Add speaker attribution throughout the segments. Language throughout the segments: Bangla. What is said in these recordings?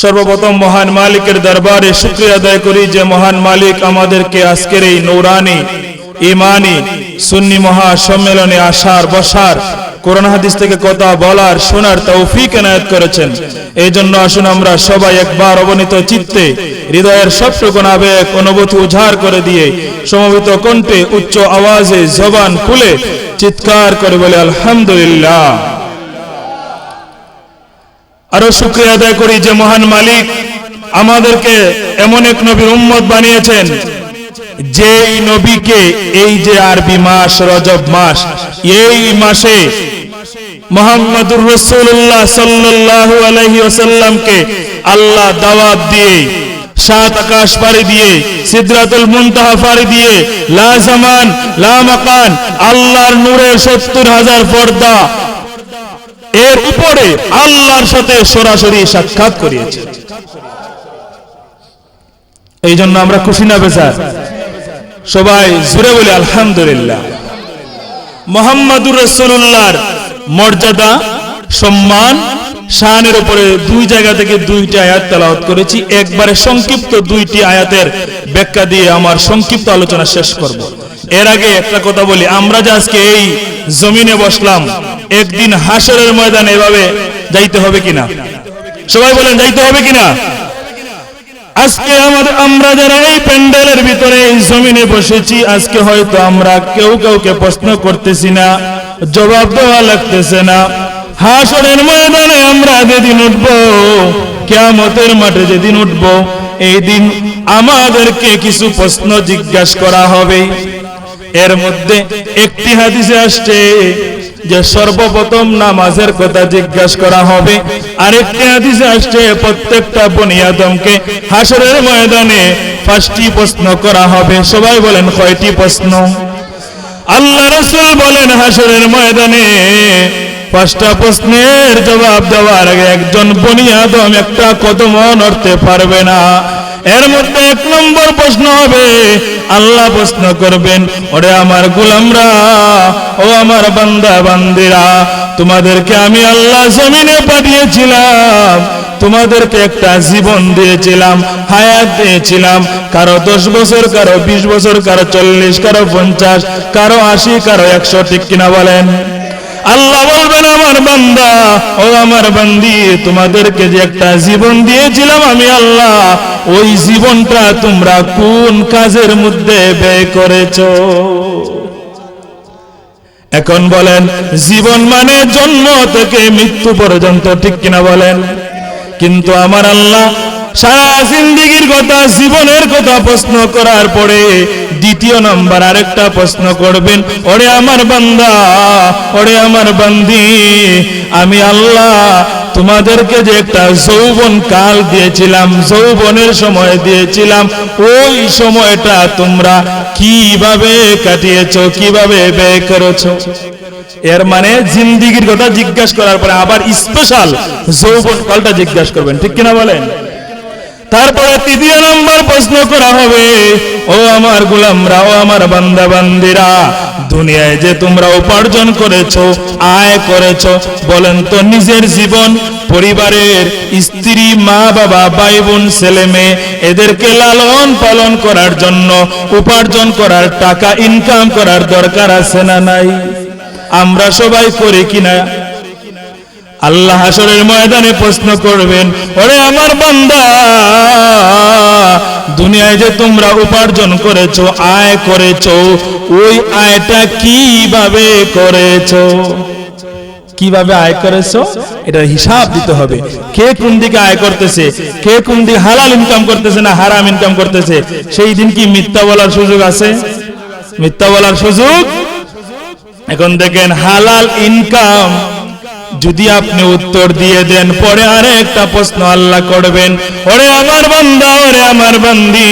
Speaker 1: সর্বপ্রথম মহান মালিকের দরবারে শুকরিয়া আদায় করি যে মহান মালিক আমাদেরকে আজকের এই নূরানি ঈমানি সুন্নি মহা সম্মেলনে আসার বসার কোরআন হাদিস থেকে কথা বলার শোনার তৌফিক এনায়েত করেছেন। এই জন্য আসুন আমরা সবাই একবার অবনীত চিত্তে হৃদয়ের সবটুকু আবেগ অনুভূতি উজাড় করে দিয়ে সমবেত কণ্ঠে উচ্চ আওয়াজে জবান খুলে চিৎকার করে বলে আলহামদুলিল্লাহ। আরো শুকরিয়া আদায় করি যে মহান মালিক আমাদেরকে এমন এক নবীর উম্মত বানিয়েছেন যেই নবীকে এই যে আরবি মাস রজব মাস, এই মাসে মুহাম্মদুর রাসূলুল্লাহ সাল্লাল্লাহু আলাইহি ওয়াসাল্লামকে আল্লাহ দাওয়াত দিয়ে সাত আকাশ পাড়ি দিয়ে সিদরাতুল মুনতাহা পাড়ি দিয়ে লা জামান লা মাকান আল্লাহর নূরে ৭০,০০০ পর্দা এর উপরে আল্লাহর সাথে সরাসরি সাক্ষাৎ করিয়েছে। এই জন্য আমরা খুশি না বেজার? সবাই জোরে বলি আলহামদুলিল্লাহ। মুহাম্মদুর রাসূলুল্লাহর মর্যাদা সম্মান শানের উপরে দুই জায়গা থেকে দুইটি আয়াত তেলাওয়াত করেছি। একবারে সংক্ষিপ্ত দুইটি আয়াতের ব্যাখ্যা দিয়ে আমার সংক্ষিপ্ত আলোচনা শেষ করব। এর আগে একটা কথা বলি, আমরা যে আজকে এই জমিনে বসলাম, একদিন হাসরের ময়দানে এভাবে যাইতে হবে কিনা? সবাই বলেন যাইতে হবে কিনা? আজকে আমরা যারা এই প্যান্ডেলের ভিতরে এই জমিনে বসেছি, আজকে হয়তো আমরা কেউ কাউকে প্রশ্ন করতেছি না, জবাব দেওয়া লাগতেছে না। হাসরের ময়দানে আমরা যেদিন উঠবো, কিয়ামতের মাঠে যেদিন উঠবো, এই দিন আমাদেরকে কিছু প্রশ্ন জিজ্ঞাসা করা হবে। এর মধ্যে একটি হাদিসে আসছে যে সর্বপ্রথম নামাজের কথা জিজ্ঞাসা করা হবে, আরেকটি হাদিসে আসছে প্রত্যেকটা বনি আদমকে হাসরের ময়দানে 5টি প্রশ্ন করা হবে। সবাই বলেন কয়টি প্রশ্ন? আল্লাহ রাসূল বলেন হাসরের ময়দানে 5টা প্রশ্নের জবাব দেওয়ার আগে একজন বনি আদম একটা কদমও নড়তে পারবে না। এর মধ্যে 1 নম্বর প্রশ্ন হবে, আল্লাহ প্রশ্ন করবেন, ওরে আমার গোলামরা, ও আমার বান্দা বান্দিরা, তোমাদেরকে আমি আল্লাহ জমিনে পাঠিয়েছিলাম, তোমাদেরকে একটা জীবন দিয়েছিলাম, হায়াত দিয়েছিলাম, কারো 10 বছর, কারো 20 বছর, কারো 40, কারো 50, কারো 80, কারো 100, ঠিক কিনা বলেন? আল্লাহ বলবেন, আমার বান্দা ও আমার বান্দি, তোমাদেরকে যে একটা জীবন দিয়েছিলাম আমি আল্লাহ, ওই জীবনটা তোমরা কোন কাজের মধ্যে ব্যয় করেছো? এখন বলেন, জীবন মানে জন্ম থেকে মৃত্যু পর্যন্ত, ঠিক কিনা বলেন? কিন্তু আমার আল্লাহ সারা জিন্দেগীর কথা, জীবনের কথা প্রশ্ন করার পরে 2য় নম্বর আরেকটা প্রশ্ন করবেন, ওরে আমার বান্দা, ওরে আমার বান্দি, আমি আল্লাহ তোমাদেরকে যে একটা যৌবন কাল দিয়েছিলাম, যৌবনের সময় দিয়েছিলাম, ওই সময়টা তোমরা কিভাবে কাটিয়েছো, কিভাবে ব্যয় করেছো? এর মানে জিন্দেগীর কথা জিজ্ঞাসা করার পরে আবার স্পেশাল যৌবন কালটা জিজ্ঞাসা করবেন, ঠিক কিনা বলেন? তারপরে 3য় নম্বর প্রশ্ন করা হবে, ও আমার গোলামরা, ও আমার বান্দা বান্দিরা, দুনিয়ায় যে তোমরা উপার্জন করেছো, আয় করেছো, বলেন তো নিজের জীবন, পরিবারের স্ত্রী, মা বাবা, ভাই বোন, ছেলে মেয়ে, এদেরকে লালন পালন করার জন্য উপার্জন করার টাকা ইনকাম করার দরকার আছে না নাই? আমরা সবাই করি কিনা? আল্লাহ হাসরের ময়দানে প্রশ্ন করবেন, ওরে আমার বান্দা, দুনিয়ায় যে তোমরা উপার্জন করেছো, আয় করেছো, ওই আয়টা কিভাবে করেছো? কিভাবে আয় করেছো এটা হিসাব দিতে হবে। কে কোন দিকে আয় করতেছে, কে কোন দিকে হালাল ইনকাম করতেছে না হারাম ইনকাম করতেছে, সেই দিন কি মিথ্যা বলার সুযোগ আছে? মিথ্যা বলার সুযোগ? এখন দেখেন, হালাল ইনকাম যদি আপনি উত্তর দিয়ে দেন, পরে আরেকটা প্রশ্ন আল্লাহ করবেন, ওরে আমার বান্দা, ওরে আমার বান্দি,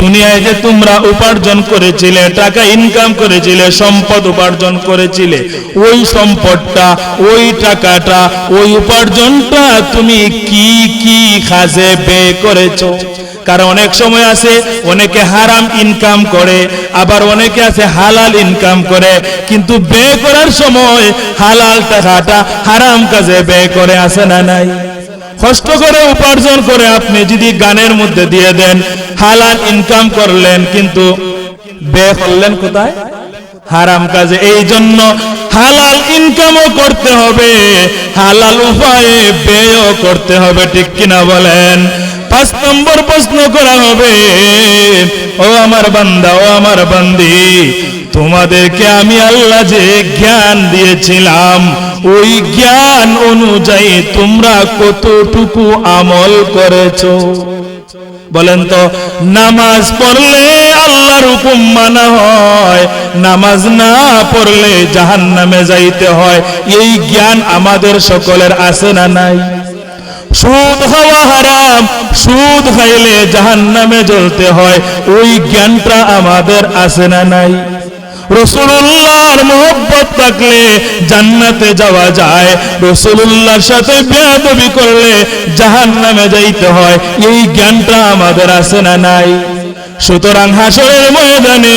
Speaker 1: দুনিয়ায় যে তোমরা উপার্জন করেছিলে, টাকা ইনকাম করেছিলে, সম্পদ উপার্জন করেছিলে, ওই সম্পদটা, ওই টাকাটা, ওই উপার্জনটা তুমি কি কি কাজে ব্যয় করেছো? কারণ অনেক সময় আছে অনেকে হারাম ইনকাম করে, আবার অনেকে আছে হালাল ইনকাম করে, কিন্তু ব্যয় করার সময় হালাল টাকাটা হারাম কাজে ব্যয় করে, আছে না নাই? কষ্ট করে উপার্জন করে আপনি যদি গানের মধ্যে দিয়ে দেন, হালাল ইনকাম করলেন, কিন্তু ব্যয় করলেন কোথায়? হারাম কাজে। এই জন্য হালাল ইনকামও করতে হবে, হালাল উপায়ে ব্যয়ও করতে হবে, ঠিক কিনা বলেন? 5 নম্বর প্রশ্ন করা হবে, ও আমার বান্দা, ও আমার বান্দি, তোমাদেরকে আমি আল্লাহ যে জ্ঞান দিয়েছিলাম, ওই জ্ঞান অনুযায়ী তোমরা কতটুকু আমল করেছো? বলেন তো। নামাজ পড়লে আল্লাহর হুকুম মানা হয়, নামাজ না পড়লে জাহান্নামে যাইতে হয়, এই জ্ঞান আমাদের সকলের আছে না নাই? সুদ খাওয়া হারাম, সুদ খাইলে জাহান্নামে জ্বলতে হয়, ওই জ্ঞানটা আমাদের আছে না নাই? রাসূলুল্লাহর মহব্বত থাকলে জান্নাতে যাওয়া যায়, রাসূলুল্লাহর সাথে বেয়াদবি করলে জাহান্নামে যাইতে হয়, এই জ্ঞানটা আমাদের আছে না নাই? সুতরাং হাসরের ময়দানে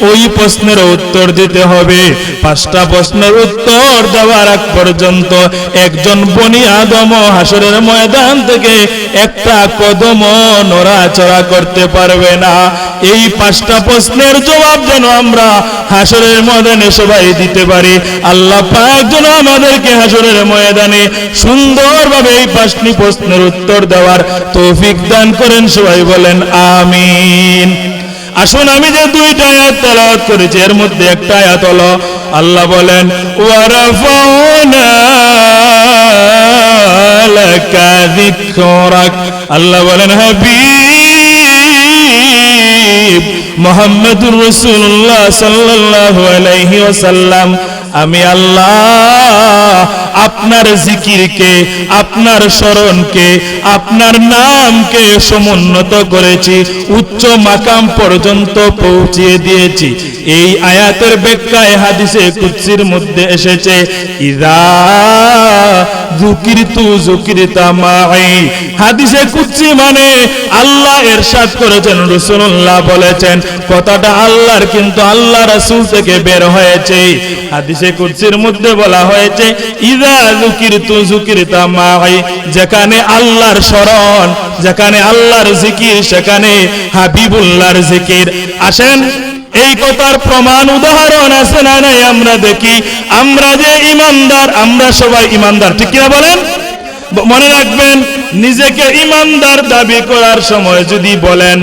Speaker 1: ওই প্রশ্নের উত্তর দিতে হবে। 5টা প্রশ্নের উত্তর দেওয়ার আগ পর্যন্ত একজন বনি আদম হাসরের ময়দান থেকে একটা কদম নড়াচড়া করতে পারবে না। এই 5টা প্রশ্নের জবাব যেন আমরা হাসরের ময়দানে সবাই দিতে পারি, আল্লাহ পাক যেন আমাদেরকে হাসরের ময়দানে সুন্দরভাবে এই 5টি প্রশ্নের উত্তর দেওয়ার তৌফিক দান করেন। সবাই বলেন আমিন। আসুন, আমি যে 2টা আয়াত তেলাওয়াত করেছি, এর মধ্যে একটা আয়াত হলো আল্লাহ বলেন ওয়ারাফাউনা লাকা যিকরাক। আল্লাহ বলেন হাবিব মুহাম্মদুর রাসূলুল্লাহ সাল্লাল্লাহু আলাইহি ওয়াসাল্লাম, আমি আল্লাহ আপনার জিকিরকে, আপনার স্মরণকে, আপনার নামকে সমুন্নত করেছি, উচ্চ মাকাম পর্যন্ত পৌঁছিয়ে দিয়েছি। এই আয়াতের ব্যাখ্যায় হাদিসে কুদসির মধ্যে এসেছে ইযা যুকিরতু যুকিরতা মাই। হাদিসে কুদসি মানে আল্লাহ ইরশাদ করেছেন, রাসূলুল্লাহ বলেছেন, কথাটা আল্লাহর, কিন্তু আল্লাহ রাসূল থেকে বের হয়েছে। হাদিসে কুদসির মধ্যে বলা হয়েছে ইযা যুকিরতু যুকিরতা মাই, যেখানে আল্লাহর স্মরণ, যেখানে আল্লাহর জিকির, সেখানে হাবিবুল্লাহর জিকির। আসেন, এই কথার প্রমাণ উদাহরণ আছে না নাই? আমরা দেখি, আমরা যে ইমানদার, আমরা সবাই ইমানদার, ঠিক কিনা বলেন? মনে রাখবেন, নিজেকে ইমানদার দাবি করার সময় যদি বলেন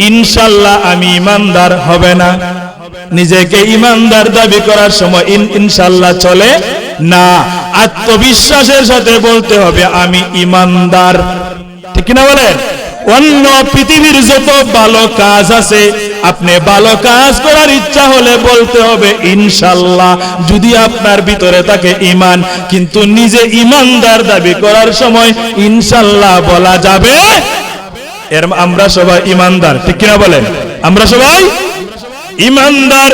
Speaker 1: ইনশাআল্লাহ আমি ইমানদার, হবে না। নিজেকে ইমানদার দাবি করার সময় ইনশাআল্লাহ চলে না, আত্মবিশ্বাসের সাথে বলতে হবে আমি ইমানদার, ঠিক কিনা বলেন? অন্য পৃথিবীর যত ভালো কাজ আছে, আপনি ভালো কাজ করার ইচ্ছা হলে বলতে হবে ইনশাআল্লাহ, যদি আপনার ভিতরে থাকে ঈমান। কিন্তু নিজে ঈমানদার দাবি করার সময় ইনশাআল্লাহ বলা যাবে? এর আমরা সবাই ঈমানদার, ঠিক কিনা বলেন? আমরা সবাই ঈমানদার।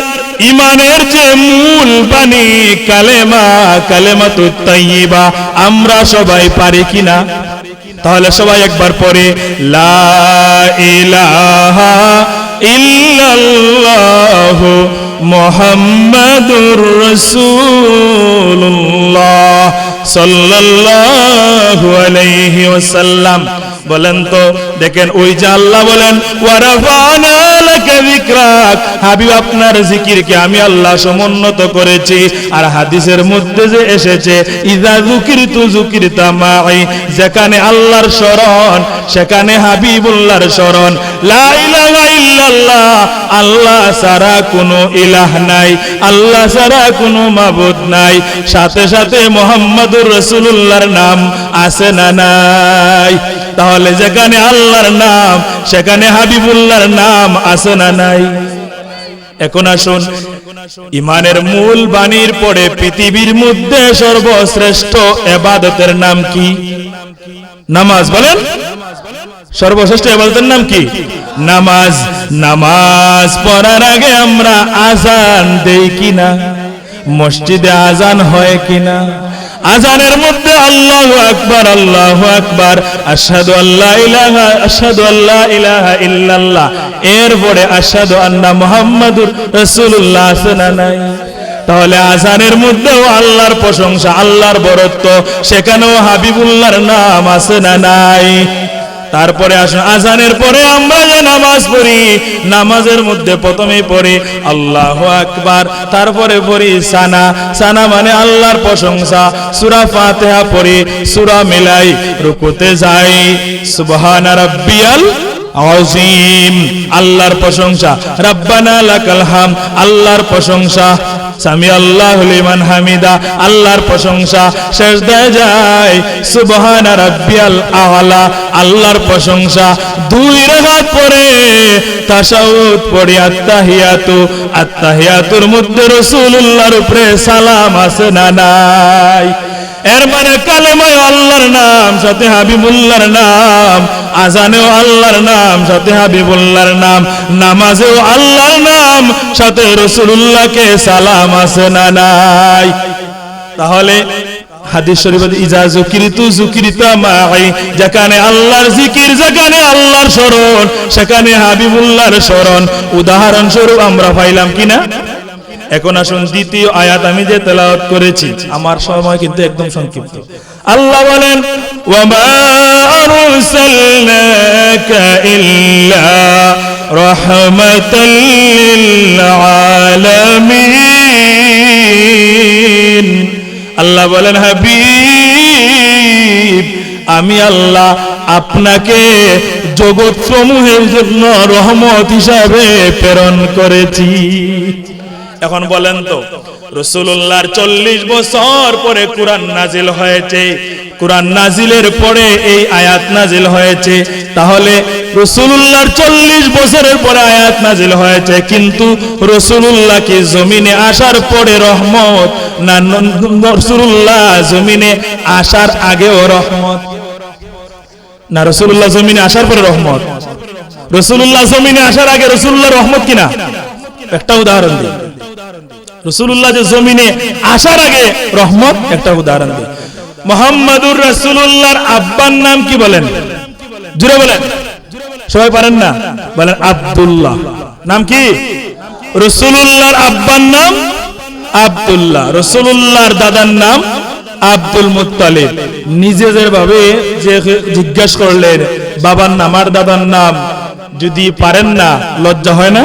Speaker 1: ঈমানের যে মূল বাণী কালেমা, কালেমাতুত তাইয়্যিবা, আমরা সবাই পারি কিনা? তাহলে সবাই একবার পড়ে লা ইলাহা ইল্লাল্লাহু মুহাম্মাদুর রাসূলুল্লাহ সাল্লাল্লাহু আলাইহি ওয়াসাল্লাম। বলেন তো, দেখেন ওই যে আল্লাহ বলেন ওয়ারাফানা লাকা যিকরাক, হাবিব আপনার জিকিরকে আমি আল্লাহ সমুন্নত করেছি। আর হাদিসের মধ্যে যে এসেছে ইযা যুকিরতু যুকিরতা মাই, যেখানে আল্লাহর স্মরণ সেখানে হাবিবুল্লাহর স্মরণ। লা ইলাহা ইল্লাল্লাহ, আল্লাহ ছাড়া কোনো ইলাহ নাই, আল্লাহ ছাড়া কোনো মাবুদ নাই, সাথে সাথে মুহাম্মাদুর রাসূলুল্লাহর নাম আছে না নাই? তাহলে যেখানে আল্লাহর নাম সেখানে হাবিবুল্লাহর নাম আছে না নাই? এখন আসুন, ঈমানের মূল বাণীর পরে পৃথিবীর মধ্যে সর্বশ্রেষ্ঠ ইবাদতের নাম কি? নামাজ। বলেন, সর্বশ্রেষ্ঠ ইবাদতের নাম কি? নামাজ। নামাজ পড়ার আগে আমরা আযান দেই কিনা? মসজিদে আযান হয় কিনা? আযানের মধ্যে আল্লাহু আকবার, আল্লাহু আকবার, আশহাদু আল্লা ইলাহা, আশহাদু আল্লা ইলাহা ইল্লাল্লাহ, এরপরে আশহাদু আন্না মুহাম্মাদুর রাসূলুল্লাহ আছে না নাই? তাহলে আজানের মধ্যেও আল্লাহর প্রশংসা, আল্লাহর বরত্ব, সেখানেও হাবিবুল্লাহর নাম আছে না নাই? তারপরে আসুন, আজানের পরে আমরা যে নামাজ পড়ি, নামাজের মধ্যে প্রথমে পড়ি আল্লাহু আকবার, তারপরে পড়ি সানা। সানা মানে আল্লাহর প্রশংসা। সূরা ফাতিহা পড়ি, সূরা মিলাই, রুকুতে যাই সুবহানা রাব্বিয়াল আযীম, আল্লাহর প্রশংসা। রব্বানা লাকাল হামদ, আল্লাহর প্রশংসা। সামি আল্লাহু লিমান হামিদা, আল্লাহর প্রশংসা। সিজদায় যায় সুবহানা রাব্বিয়াল আ'লা, আল্লাহর প্রশংসা। 2 রাকাত পড়ে তাশাহুদ পড়ি আত্তাহিয়াতু, আত্তাহিয়াতুর মধ্যে রাসূলুল্লাহর উপরে সালাম আছে না নাই? এর মানে কালেমায় আল্লাহর নাম, সাথে হাবিবুল্লাহর নাম। আজানেও আল্লাহর নাম, সাথে হাবিবুল্লাহর নাম। নামাজেও আল্লাহর নাম, সাথে রাসূলুল্লাহকে সালাম আছে না নাই? তাহলে হাদিস শরীফে ইজা যুকিরিতু যুকিরিতা মাই, যেখানে আল্লাহর জিকির, যেখানে আল্লাহর স্মরণ, সেখানে হাবিবুল্লাহর স্মরণ। উদাহরণস্বরূপ আমরা পাইলাম কিনা? এখন আসুন দ্বিতীয় আয়াত আমি যে তেলাওয়াত করেছি, আমার সময় কিন্তু একদম সংক্ষিপ্ত। আল্লাহ বলেন ওয়া মা আরসালনাকা ইল্লা রাহমাতাল লিল আলামিন। আল্লাহ বলেন হাবিব, আমি আল্লাহ আপনাকে জগৎ সমূহের জন্য রহমত হিসাবে প্রেরণ করেছি। এখন বলেন তো, রাসূলুল্লাহর 40 বছর পরে কুরআন নাজিল হয়েছে, কুরআন নাজিলের পরে এই আয়াত নাজিল হয়েছে। তাহলে রাসূলুল্লাহর 40 বছরের পরে আয়াত নাজিল হয়েছে, কিন্তু রাসূলুল্লাহ কি জমিনে আসার পরে রহমত, না রাসূলুল্লাহ জমিনে আসার আগেও রহমত? না, রাসূলুল্লাহ জমিনে আসার পরে রহমত। রাসূলুল্লাহ জমিনে আসার আগে রাসূলুল্লাহ রহমত কিনা? একটা উদাহরণ দিই। রাসূলুল্লাহ যে জমিনে আসার আগে রহমত, একটা উদাহরণ দিই। মুহাম্মাদুর রাসূলুল্লাহর আব্বার নাম কি বলেন? জোরে বলেন, সবাই পারেন না? বলেন আব্দুল্লাহ। নাম কি? রাসূলুল্লাহর আব্বার নাম আব্দুল্লাহ, রাসূলুল্লাহর দাদার নাম আব্দুল মুত্তালিব। নিজেদের ভাবে যে জিজ্ঞাসা করলেন বাবার নাম আর দাদার নাম, যদি পারেন না লজ্জা হয় না?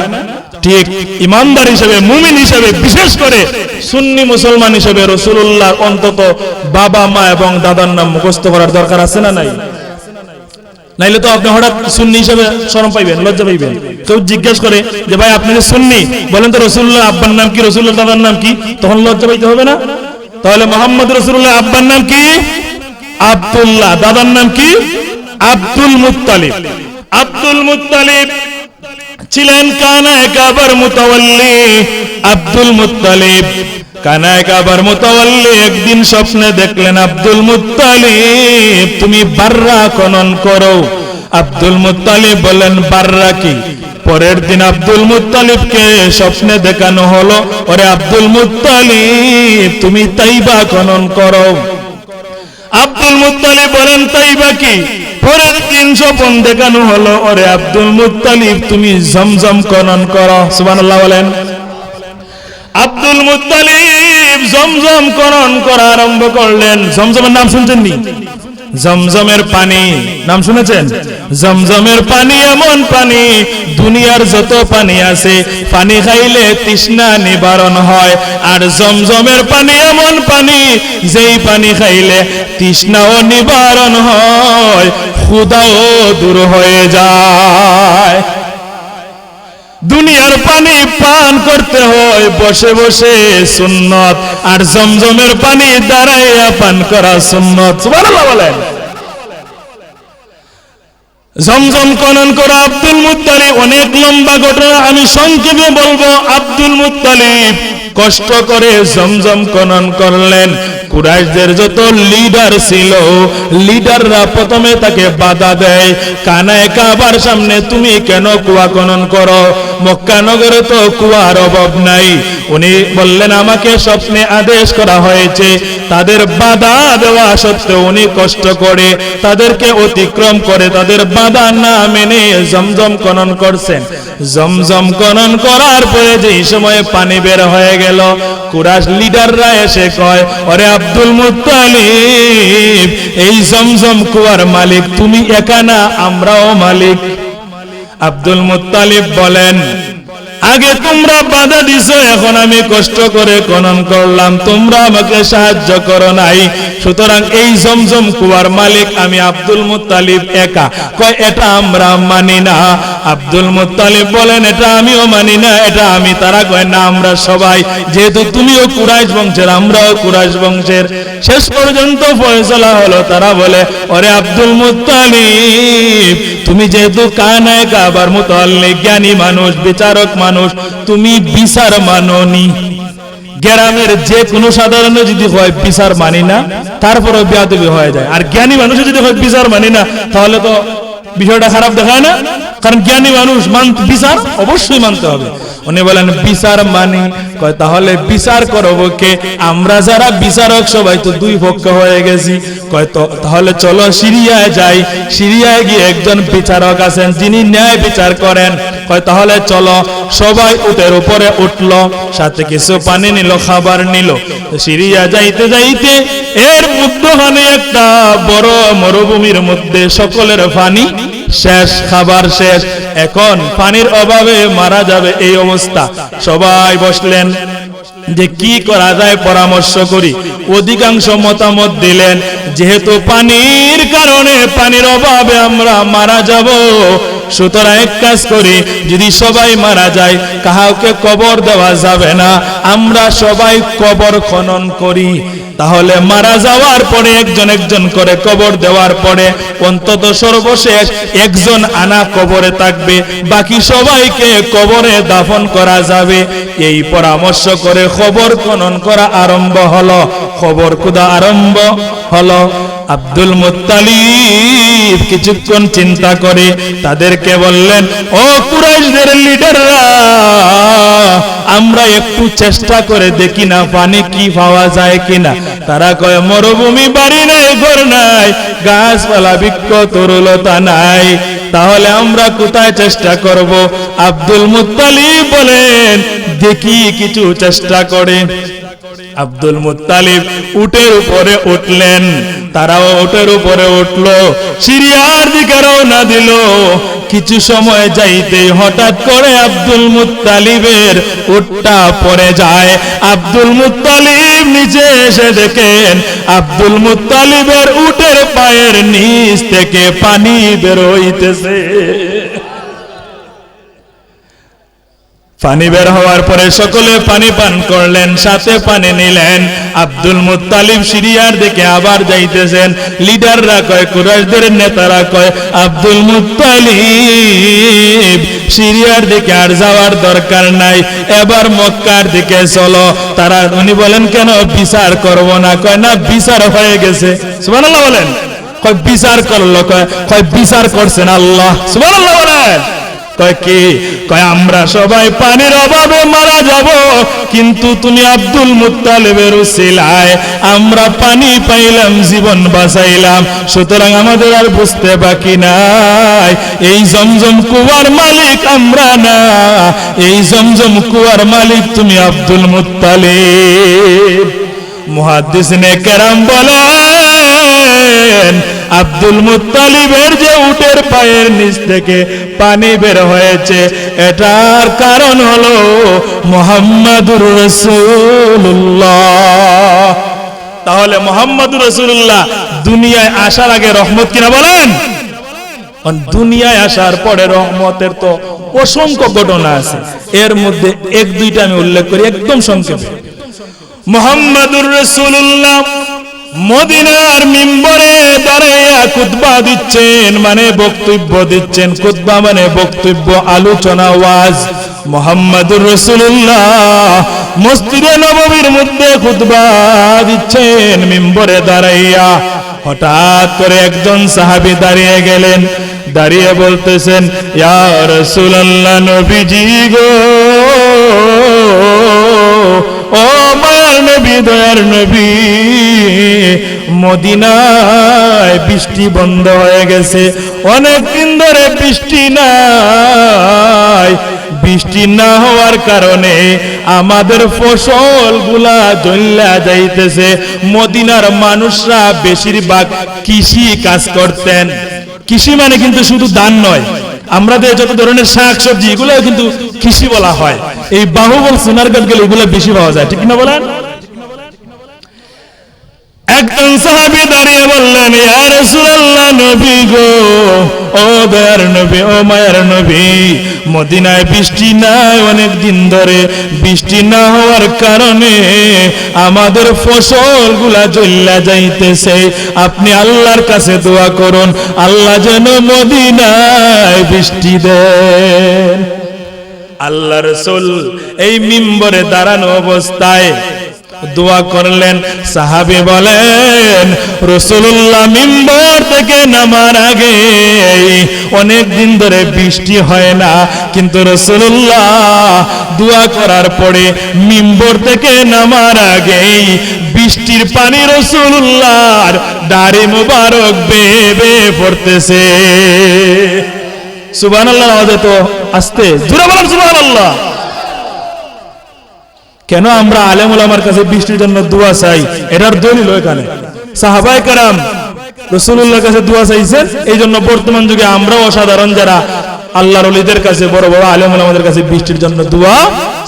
Speaker 1: ঠিক ইমানদার হিসেবে, মুমিন হিসেবে, বিশেষ করে সুন্নি মুসলমান হিসেবে রাসূলুল্লাহর অন্তত বাবা মা এবং দাদার নাম মুখস্থ করার দরকার আছে না নাই? নাইলে তো আপনি হঠাৎ সুন্নি হিসেবে শরম পাইবেন, লজ্জা পাইবেন। কেউ জিজ্ঞেস করে যে ভাই আপনি যে সুন্নি, বলেন তো রাসূলুল্লাহর আব্বার নাম কি, রাসূলুল্লাহর দাদার নাম কি? তখন লজ্জা পাইতে হবে না? তাহলে মুহাম্মদ রাসূলুল্লাহর আব্বার নাম কি? আব্দুল্লাহ। দাদার নাম কি? Abdul Muttalib. আব্দুল মুত্তালিব ছিলেন কানায়ে কাবার মুতাওয়াল্লি। আব্দুল মুত্তালিব কানায়ে কাবার মুতাওয়াল্লি একদিন স্বপ্নে দেখলেন, আব্দুল মুত্তালিব তুমি বাররা খনন করো। আব্দুল মুত্তালিব বলেন বাররা কি? পরের দিন আব্দুল মুত্তালিবকে স্বপ্নে দেখানো হলো, ওরে আব্দুল মুত্তালিব তুমি তাইবা খনন করো। আব্দুল মুত্তালিব বলেন তাইবা কি? পরের দিন স্বপ্ন দেখানো হলো, ওরে আব্দুল মুত্তালিব তুমি জমজম খনন করো। সুবহানাল্লাহ বলেন। আব্দুল মুত্তালিব জমজম খনন করা আরম্ভ করলেন। জমজমের নাম শুনছেন নি? জমজমের পানি নাম শুনেছেন? জমজমের পানি এমন পানি, দুনিয়ার যত পানি আছে পানি খাইলে তৃষ্ণা নিবারণ হয়, আর জমজমের পানি এমন পানি যেই পানি খাইলে তৃষ্ণাও নিবারণ হয়, ক্ষুধাও দূর হয়ে যায়। দুনিয়ার পানি পান করতে হয় বসে বসে সুন্নত, আর জমজমের পানি দাঁড়াইয়া পান করা সুন্নত। সুবহানাল্লাহ বলেন। জমজম খনন করা আব্দুল মুত্তালিব, অনেক লম্বা ঘটনা, আমি সংক্ষেপে বলবো। আব্দুল মুত্তালিব কষ্ট করে জমজম খনন করলেন। কুরাইশদের যত লিডার ছিল, লিডাররা প্রথমে তাকে বাধা দেয়, কানায়ে কাবার সামনে তুমি কেন কুয়া খনন করো? মক্কা নগরে তো কুয়ার অভাব নাই। উনি বললেন আমাকে স্বপ্নে আদেশ করা হয়েছে তাদের বাধা দেওয়া সত্ত্বেও উনি কষ্ট করে তাদেরকে অতিক্রম করে তাদের বাধা না মেনে জমজম খনন করছেন। জমজম খনন করার পরে যেই সময় পানি বের হয়ে গেল, কুরাইশ লিডাররা এসে কয়, ওরে আব্দুল মুত্তালিব, এই জমজম কুয়ার মালিক তুমি একা না, আমরাও মালিক। আব্দুল মুত্তালিব বলেন, আগে তোমরা বাধা দিছো, এখন আমি কষ্ট করে খনন করলাম, তোমরা আমাকে সাহায্য করো নাই, সুতরাং এই জমজম কুয়ার মালিক আমি আব্দুল মুত্তালিব একা। কয় এটা আমরা মানি না। আব্দুল মুত্তালিব বলেন, এটা আমিও মানি না, এটা আমি। তারা কয় না, আমরা সবাই, যেহেতু তুমিও কুরাইশ বংশের, আমরাও কুরাইশ বংশের। শেষ পর্যন্ত ফয়সালা হলো, তারা বলে, ওরে আব্দুল মুত্তালিব, তুমি যেহেতু কানায় কাবার মুতাল্লিক, জ্ঞানী মানুষ, বিচারক মানুষ, তুমি বিচার মাননি। গ্রামের যে কোনো সাধারণ যদি হয় বিচার মানি না, তারপরে বেয়াদবি হয়ে যায়। আর জ্ঞানী মানুষ যদি হয় বিচার মানি না, তাহলে তো বিষয়টা খারাপ দেখায় না? কারণ জ্ঞানী মানুষ বিচার অবশ্যই মানতে হবে। উনি বলেন বিচার মানি। কয় তাহলে বিচার করব কে? আমরা যারা বিচারক সবাই তো দুই পক্ষ হয়ে গেছি। কয় তো তাহলে চলো সিরিয়ায় যাই। সিরিয়ায় গিয়ে একজন বিচারক আছেন যিনি ন্যায় বিচার করেন। কয় তাহলে চলো। সবাই উটের উপরে উঠলো, সাথে কিছু পানি নিল, খাবার নিল। সিরিয়া যাইতে যাইতে এর মধ্যখানে একটা বড় মরুভূমির মধ্যে সকলের পানি শেষ, খাবার শেষ, এখন পানির অভাবে মারা যাবে এই অবস্থা। সবাই বসলেন যে কি করা যায়, পরামর্শ করি। অধিকাংশ মতামত দিলেন যেহেতু পানির কারণে, পানির অভাবে আমরা মারা যাব, সুতরাং এক কাজ করি, যদি সবাই মারা যায় কাউকে কবর দেওয়া যাবে না, আমরা সবাই কবর খনন করি। তাহলে মারা যাওয়ার পরে একজন একজন করে কবর দেওয়ার পরে অন্তত সর্বশেষ একজন আনা কবরে থাকবে, বাকি সবাইকে কবরে দাফন করা যাবে। এই পরামর্শ করে কবর খনন করা আরম্ভ হলো। কবর খোদা আরম্ভ হলো। আব্দুল মুত্তালিব কিছুক্ষণ চিন্তা করে তাদেরকে বললেন, ও কুরাইশদের লিডাররা, আমরা একটু চেষ্টা করে দেখি না পানি কি পাওয়া যায় কিনা। তারা কয় মরুভূমি, বাড়ি নাই, ঘর নাই, গাছপালা, বৃক্ষ, তরুলতা নাই, তাহলে আমরা কোথায় চেষ্টা করব? আব্দুল মুত্তালিব বলেন, দেখি কিছু চেষ্টা করে। আব্দুল মুত্তালিব উটের উপরে উঠলেন, তারাও উটের উপরে উঠলো, সিরিয়ার দিকে রওনা দিল। কিছু সময় যাইতে হঠাৎ করে আব্দুল মুত্তালিবের উটটা পড়ে যায়। আব্দুল মুত্তালিব নিচে এসে দেখেন আব্দুল মুত্তালিবের উটের পায়ের নিচ থেকে পানি বের হইতেছে। পানি বের হওয়ার পরে সকলে পানি পান করলেন, সাথে পানি নিলেন। আব্দুল মুত্তালিব সিরিয়ার দিকে আবার যাইতেছেন। লিডাররা কয়, কুরাইশদের নেতারা কয়, আব্দুল মুত্তালিব সিরিয়ার দিকে আর যাওয়ার দরকার নাই, এবার মক্কার দিকে চলো। তারা উনি বলেন, কেন বিচার করব না? কয় না, বিচার হয়ে গেছে। সুবহানাল্লাহ বলেন। কয় বিচার করলো? কয় বিচার করছেন আল্লাহ। সুবহানাল্লাহ বলেন। কয় কি? কয় আমরা সবাই পানির অভাবে মারা যাব, কিন্তু তুমি আব্দুল মুত্তালিবের উসিলায় আমরা পানি পাইলাম, জীবন বাঁচাইলাম, সুতরাং আমাদের আর বুঝতে বাকি নাই, এই জমজম কুয়ার মালিক আমরা না, এই জমজম কুয়ার মালিক তুমি আব্দুল মুত্তালিব। মুহাদ্দিসিনে কেরাম বলেন, আব্দুল মুত্তালিবের যে উটের পায়ের নিচ থেকে পানি বের হয়েছে, এটার কারণ হলো মুহাম্মাদুর রাসূলুল্লাহ। তাহলে মুহাম্মাদুর রাসূলুল্লাহ দুনিয়ায় আসার আগে রহমত কিনা বলেন? দুনিয়ায় আসার পরে রহমতের তো অসংখ্য ঘটনা আছে, এর মধ্যে এক দুইটা আমি উল্লেখ করি একদম সংক্ষেপে। মুহাম্মাদুর রাসূলুল্লাহ মদিনার মিম্বরে দাঁড়াইয়া খুতবা দিচ্ছেন, মানে বক্তব্য দিচ্ছেন। খুতবা মানে বক্তব্য, আলোচনা, ওয়াজ। মুহাম্মাদুর রাসূলুল্লাহ মসজিদে নববীর মধ্যে খুতবা দিচ্ছেন মিম্বরে দাঁড়াইয়া। হঠাৎ করে একজন সাহাবী দাঁড়িয়ে গেলেন, দাঁড়িয়ে বলতেছেন, ইয়া রাসূলুল্লাহ, নবীজি গো, ও মায়ার দয়ার নবী মদিনায় বৃষ্টি বন্ধ হয়ে গেছে, অনেক দিন ধরে বৃষ্টি নাই। বৃষ্টি না হওয়ার কারণে আমাদের ফসলগুলা জ্বলা যাইতেছে। মদিনার মানুষরা বেশিরভাগ কৃষি কাজ করতেন। কৃষি মানে কিন্তু শুধু ধান নয়, আমাদের যত ধরনের শাক সবজি এগুলো কিন্তু কৃষি বলা হয়। এই বাহুবল সোনারগাঁও গেলে এগুলো বেশি পাওয়া যায়, ঠিক না বলেন? একজন সাহাবী দাঁড়িয়ে বললেন, ইয়া রাসূলুল্লাহ, নবী গো, ও দয়ার নবী, ও মায়ার নবী, মদিনায় বৃষ্টি নাই অনেক দিন ধরে। বৃষ্টি না হওয়ার কারণে আমাদের ফসলগুলা জ্বলা যাইতেছে। আপনি আল্লাহর কাছে দোয়া করুন, আল্লাহ যেন মদিনায় বৃষ্টি দেন। আল্লাহ রাসূল এই মিম্বরে দাঁড়ানো অবস্থায় দোয়া করলেন। সাহাবী বলেন, রাসূলুল্লাহ মিম্বর থেকে নামার আগে অনেক দিন ধরে বৃষ্টি হয় না, কিন্তু রাসূলুল্লাহ দোয়া করার পরে মিম্বর থেকে নামার আগে বৃষ্টির পানি রাসূলুল্লাহর দাড়ি মোবারক বেয়ে বেয়ে পড়তেছে। সুবহানাল্লাহ। আওয়াজে তো আস্তে, জোরে বলেন সুবহানাল্লাহ। কেন আমরা আলেম ওলামার কাছে বৃষ্টির জন্য দোয়া চাই? এটার দলিল এখানে সাহাবায়ে কেরাম রাসূলুল্লাহর কাছে দোয়া চাইছেন। এই জন্য বর্তমান যুগে আমরাও অসাধারণ যারা আল্লাহর ওলিদের কাছে, বড় বড় আলেম ওলামাদের কাছে বৃষ্টির জন্য দোয়া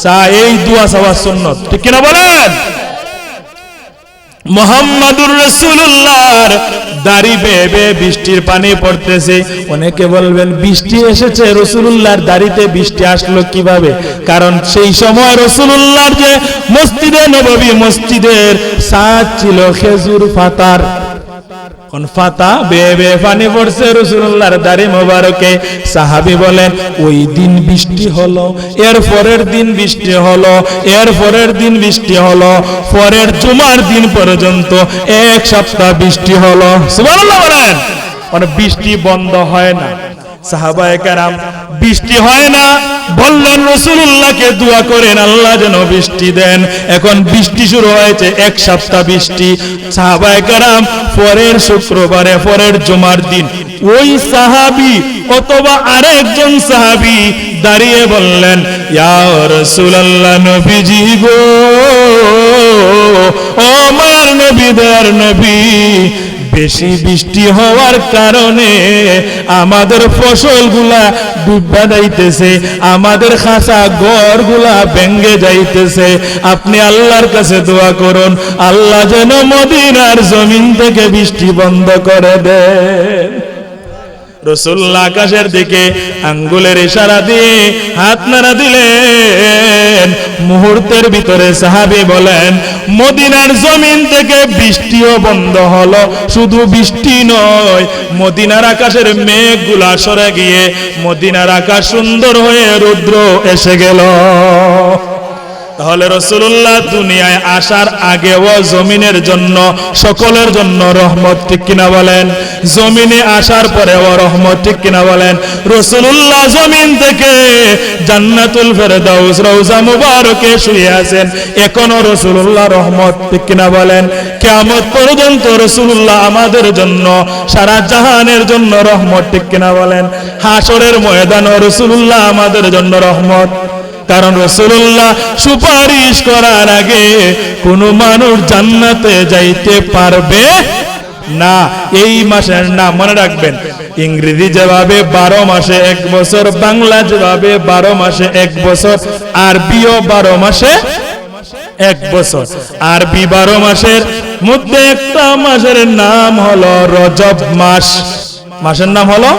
Speaker 1: চাই। এই দোয়া চাওয়া সুন্নাত, ঠিক কিনা বলেন? মুহাম্মাদুর রাসূলুল্লাহর দাড়ি বেয়ে বেয়ে বৃষ্টির পানি পড়তেছে। অনেকে বলবেন, বৃষ্টি এসেছে, রাসূলুল্লাহর দাড়িতে বৃষ্টি আসলো কিভাবে? কারণ সেই সময় রাসূলুল্লাহর যে মসজিদে নববী, মসজিদের ছাদ ছিল খেজুর পাতার। কোন পাতা বেয়ে বেয়ে পানি পড়ছে রাসূলুল্লাহর দাড়ি মোবারকে। সাহাবী বলেন, ওই দিন বৃষ্টি হলো, এর পরের দিন বৃষ্টি হলো, এর পরের দিন বৃষ্টি হলো, পরের জুমার দিন পর্যন্ত 1 সপ্তাহ বৃষ্টি হলো। সুবহানাল্লাহ বলেন। মানে বৃষ্টি বন্ধ হয় না। সাহাবায়ে কেরাম বৃষ্টি হয় না, বললেন রাসূলুল্লাহকে দোয়া করেন আল্লাহ যেন বৃষ্টি দেন। এখন বৃষ্টি শুরু হয়েছে, 1 সপ্তাহ বৃষ্টি। সাহাবায়ে কেরাম পরের শুক্রবারে, পরের জুমার দিন ওই সাহাবী অথবা আরেকজন সাহাবী দাঁড়িয়ে বললেন, ইয়া রাসূলুল্লাহ, নবীজি গো, ও মায়ার নবী, দয়ার নবী, বেশি বৃষ্টি হওয়ার কারণে আমাদের ফসলগুলা ডুববা যাইতেছে, আমাদের খাসা ঘরগুলা ভেঙে যাইতেছে। আপনি আল্লাহর কাছে দোয়া করুন, আল্লাহ যেন মদিনার জমিন থেকে বৃষ্টি বন্ধ করে দেন। রাসূলুল্লাহ আকাশের দিকে আঙ্গুলের ইশারা দিয়ে হাত নাড়া দিলেন। মুহূর্তের ভিতরে সাহাবী বলেন, মদিনার জমিন থেকে বৃষ্টিও বন্ধ হলো। শুধু বৃষ্টি নয়, মদিনার আকাশের মেঘগুলা সরে গিয়ে মদিনার আকাশ সুন্দর হয়ে রৌদ্র এসে গেল। তাহলে রাসূলুল্লাহ দুনিয়ায় আসার আগেও জমিনের জন্য, সকলের জন্য রহমত, ঠিক কিনা বলেন? জমিনে আসার পরেও রহমত, ঠিক কিনা বলেন? রাসূলুল্লাহ জমিন থেকে জান্নাতুল ফেরদাউস রওজা মুবারকে শুয়ে আছেন, এখনো রাসূলুল্লাহ রহমত, ঠিক কিনা বলেন? কিয়ামত পর্যন্ত রাসূলুল্লাহ আমাদের জন্য, সারা জাহানের জন্য রহমত, ঠিক কিনা বলেন? হাসরের ময়দানে রাসূলুল্লাহ আমাদের জন্য রহমত। কারণ রাসূলুল্লাহ সুপারিশ করার আগে কোন মানুষ জান্নাতে যাইতে পারবে না। এই মাসের নাম মনে রাখবেন, ইংরেজি যেভাবে 12 মাসে 1 বছর, বাংলা যেভাবে 12 মাসে 1 বছর, আরবিও 12 মাসে 1 বছর। আরবি 12 মাসের মধ্যে একটা মাসের নাম হলো রজব মাস। মাসের নাম হলো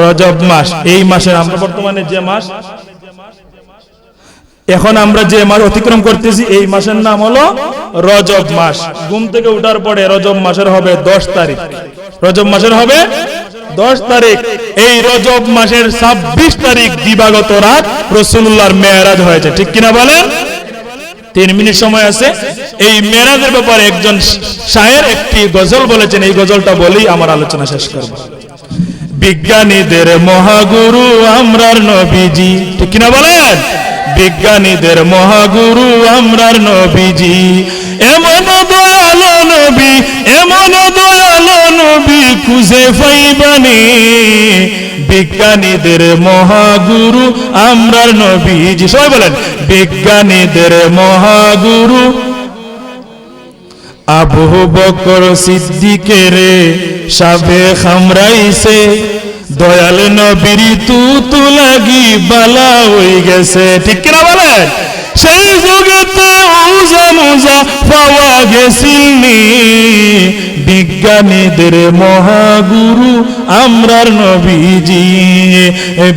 Speaker 1: রজব মাস। এই মাসের আমরা বর্তমানে যে মাস, এখন আমরা যে মাস অতিক্রম করতেছি, এই মাসের নাম হলো রজব মাস। ঘুম থেকে ওঠার পরে রজব মাসের হবে 10 তারিখ। রজব মাসের হবে 10 তারিখ। এই রজব মাসের 26 তারিখ দিবাগত রাত রাসূলুল্লাহর মেরাজ হয়েছে, ঠিক কিনা বলেন? 3 মিনিট সময় আছে। এই মেরাজের ব্যাপারে একজন শায়ের একটি গজল বলেছেন, এই গজলটা বলেই আমার আলোচনা শেষ করব। বিজ্ঞানীদের মহাগুরু আমরার নবীজি, ঠিক কিনা বলেন? বিজ্ঞানীদের মহাগুরু আমরার নবীজি। এমন দয়ালো নবী, এমন দয়ালো নবী খুঁজে পাইবানি, বিজ্ঞানীদের মহাগুরু আমরার নবীজি। সবাই বলেন বিজ্ঞানীদের মহাগুরু। আবু বকর সিদ্দিকের সাবে খামরাইছে, দয়াল নবীর তু লাগি বালা হয়ে গেছে। ঠিক কিনা বলেন? সেই যুগেতে উজা মুজা পাওয়া গেছিলনি, বিজ্ঞানীদের মহাগুরু আমরার নবীজি।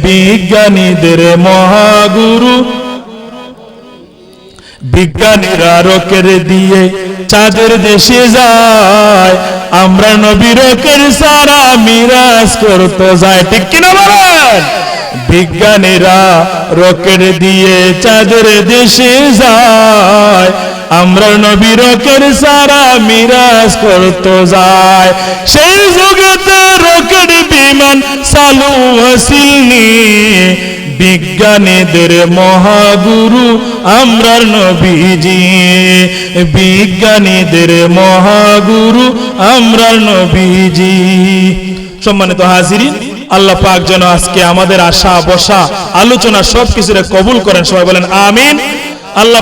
Speaker 1: বিজ্ঞানীদের মহাগুরু। বিজ্ঞানীরা রকেট দিয়ে চাঁদের দেশে যায়, আমরা নবী রকেট সারা মিরাজ করতে যায়। ঠিক কিনা বলেন? বিজ্ঞানীরা রকেট দিয়ে চাঁদের দেশে যায়, আমরা নবী রকেট সারা মিরাজ করতে যায়। সেই যুগেতে রকেট বিমান চালু হসিলনি, বিজ্ঞানীদের মহাগুরু আমরার নবীজি। বিজ্ঞানীদের মহাগুরু আমরার নবীজি। সম্মানিত হাজিরিন, আল্লাহ পাক যেন আজকে আমাদের আশা বসা আলোচনা সবকিছুরে কবুল করেন। সবাই বলেন আমিন। আল্লাহ